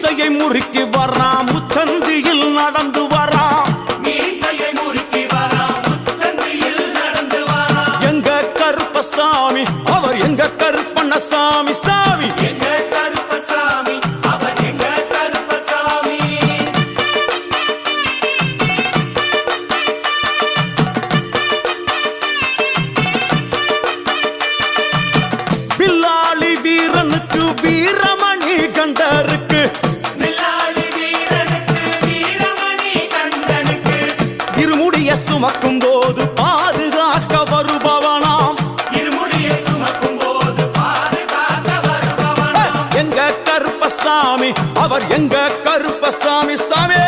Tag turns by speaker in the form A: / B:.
A: மீசையை முறுக்கி வரான் முச்சந்தியில் நடந்து வரான்
B: மீசையை முறுக்கி வரான் முச்சந்தியில் நடந்து வரான்
A: எங்க கருப்பசாமி அவர் எங்க கருப்பண்ணசாமி சாமி
B: எங்க கருப்பசாமி அவர் எங்க கருப்பசாமி
A: வில்லாளி வீரனுக்கு வீரமணி கண்டருக்கு
B: வில்லாளி வீரனுக்கு வீரமணி கண்டனுக்கு
A: இருமுடிய சுமக்கும் போது பாதுகாக்க வருபவனாம்
B: இருமுடியை சுமக்கும் போது பாதுகாக்க வருபவனாம்
A: எங்க கருப்பசாமி அவர் எங்க கருப்பசாமி சாமி